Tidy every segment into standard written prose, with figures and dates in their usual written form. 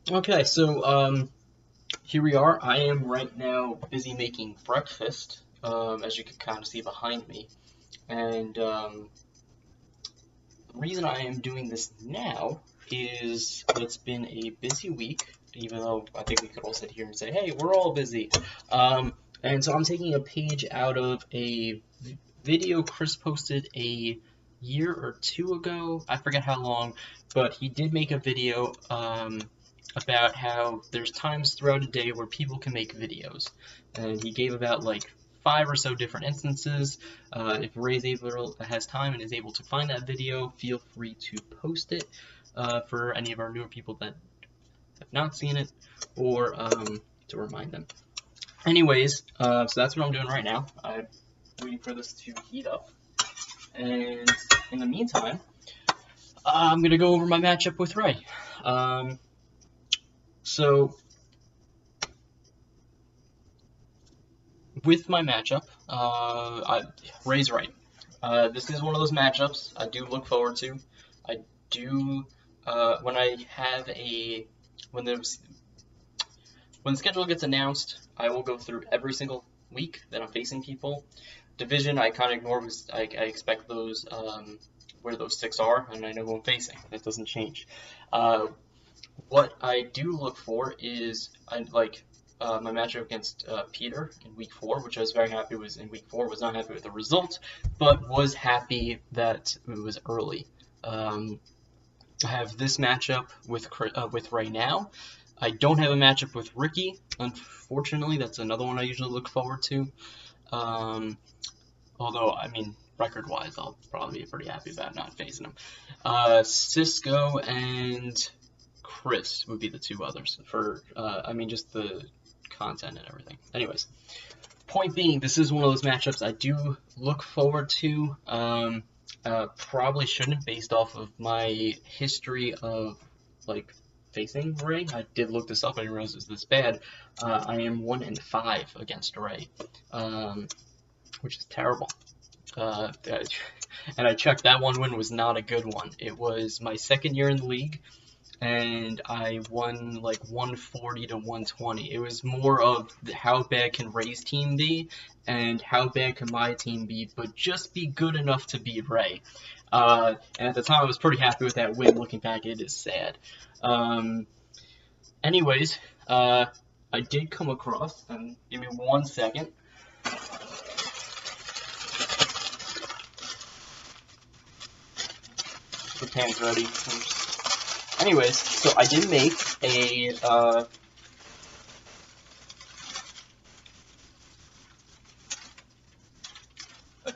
Okay, so here we are. I am right now busy making breakfast, as you can kind of see behind me. And the reason I am doing this now is it's been a busy week, even though I think we could all sit here and say, hey, we're all busy. And so I'm taking a page out of a video Chris posted a year or two ago. I forget how long, but he did make a video about how there's times throughout a day where people can make videos. And he gave about like 5 or so different instances. If Ray's has time and is able to find that video, feel free to post it for any of our newer people that have not seen it, or to remind them. Anyways, so that's what I'm doing right now. I'm waiting for this to heat up. And in the meantime, I'm going to go over my matchup with Ray. So, with my matchup, Ray's right. This is one of those matchups I do look forward to. I do, when I have a, when the schedule gets announced, I will go through every single week that I'm facing people. Division, I kind of ignore because I expect those, where those 6 are, and I know who I'm facing. That doesn't change. What I do look for is, my matchup against Peter in week 4, which I was very happy was in week 4. Was not happy with the result, but was happy that it was early. I have this matchup with Ray now. I don't have a matchup with Ricky, unfortunately. That's another one I usually look forward to. Although, I mean, record-wise, I'll probably be pretty happy about not facing him. Cisco and Chris would be the 2 others for, just the content and everything. Anyways, point being, this is one of those matchups I do look forward to. Probably shouldn't, based off of my history of, facing Ray. I did look this up, I didn't realize it was this bad. I am 1-5 against Ray, which is terrible. And I checked, that one win was not a good one. It was my 2nd year in the league, and I won like 140 to 120. It was more of how bad can Ray's team be, and how bad can my team be, but just be good enough to beat Ray. And at the time, I was pretty happy with that win. Looking back, it is sad. Anyways, I did come across, and give me 1 second. The pan's ready. Anyways, so I did make a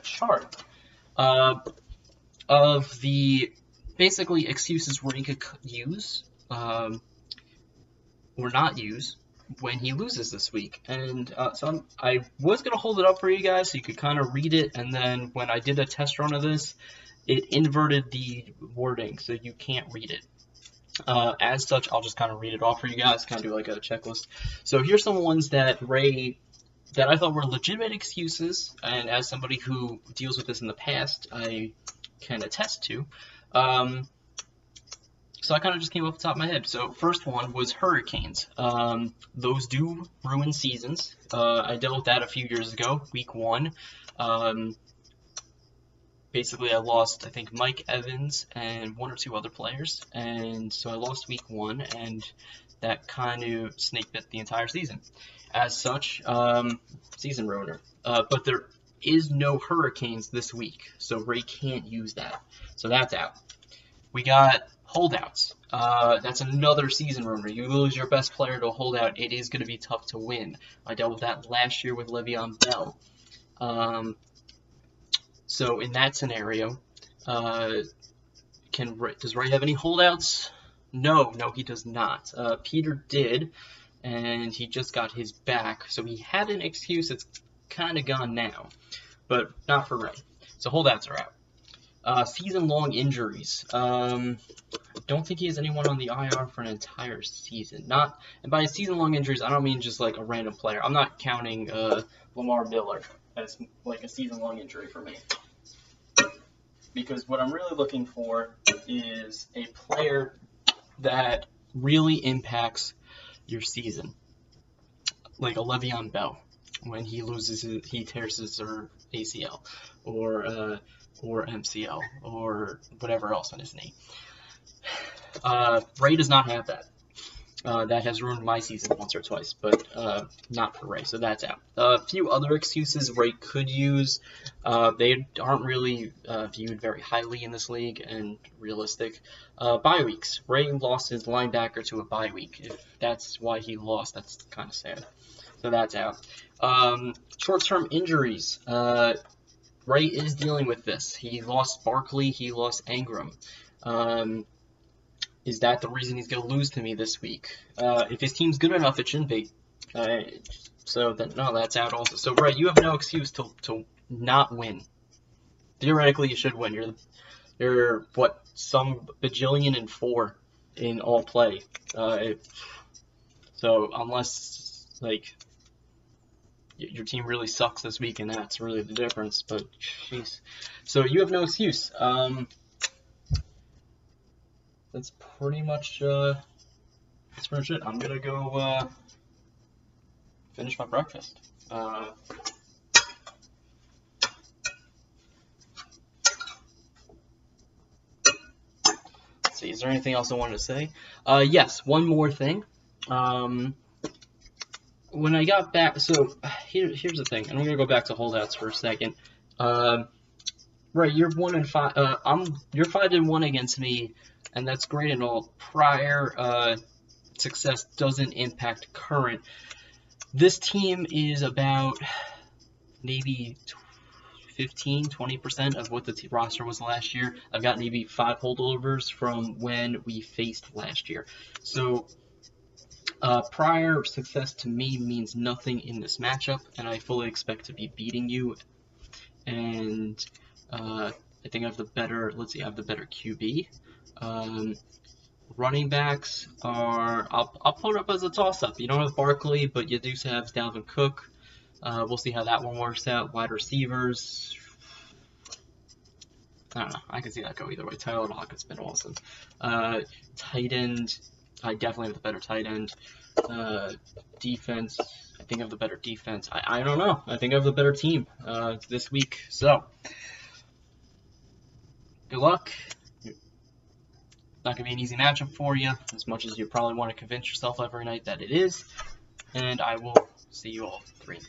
chart of the basically excuses Ray could use or not use when he loses this week. And so I was going to hold it up for you guys so you could kind of read it, and then when I did a test run of this, it inverted the wording, so you can't read it. As such, I'll just kind of read it off for you guys, kind of do like a checklist. So here's some ones that I thought were legitimate excuses, and as somebody who deals with this in the past, I can attest to. So I kind of just came off the top of my head. So first one was hurricanes. Those do ruin seasons. I dealt with that a few years ago, week 1. Basically, I lost, I think, Mike Evans and 1 or 2 other players, and so I lost week 1, and that kind of snake bit the entire season. As such, season ruiner. But there is no hurricanes this week, so Ray can't use that. So that's out. We got holdouts. That's another season ruiner. You lose your best player to a holdout, it is going to be tough to win. I dealt with that last year with Le'Veon Bell. So in that scenario, does Ray have any holdouts? No, he does not. Peter did, and he just got his back, so he had an excuse. It's kind of gone now, but not for Ray. So holdouts are out. Season-long injuries. Don't think he has anyone on the IR for an entire season. And by season-long injuries, I don't mean just like a random player. I'm not counting Lamar Miller as like a season-long injury for me. Because what I'm really looking for is a player that really impacts your season. Like a Le'Veon Bell, when he tears his ACL, or MCL, or whatever else on his knee. Ray does not have that. That has ruined my season once or twice, but not for Ray, so that's out. A few other excuses Ray could use. They aren't really viewed very highly in this league and realistic. Bye weeks. Ray lost his linebacker to a bye week. If that's why he lost, that's kind of sad. So that's out. Short-term injuries. Ray is dealing with this. He lost Barkley. He lost Ingram. Is that the reason he's going to lose to me this week? If his team's good enough, it shouldn't be. So no, that's out also. So Ray, you have no excuse to not win. Theoretically, you should win. You're what, some bajillion and 4 in all play. So unless like your team really sucks this week, and that's really the difference. But jeez, so you have no excuse. That's pretty much it. I'm gonna go finish my breakfast. Let's see, is there anything else I wanted to say? Yes, one more thing. When I got back, so here's the thing, and I'm gonna go back to holdouts for a second. Right, you're 1-5. You're 5-1 against me, and that's great and all. Prior success doesn't impact current. This team is about maybe 15-20% of what the roster was last year. I've got maybe 5 holdovers from when we faced last year. So prior success to me means nothing in this matchup, and I fully expect to be beating you. And I think I have the better. Let's see, I have the better QB. Running backs are. I'll put it up as a toss-up. You don't have Barkley, but you do have Dalvin Cook. We'll see how that one works out. Wide receivers. I don't know. I can see that go either way. Tyler Lockett's been awesome. Tight end. I definitely have the better tight end. Defense. I think I have the better defense. I don't know. I think I have the better team this week. So, good luck. Not going to be an easy matchup for you, as much as you probably want to convince yourself every night that it is. And I will see you all 3-3.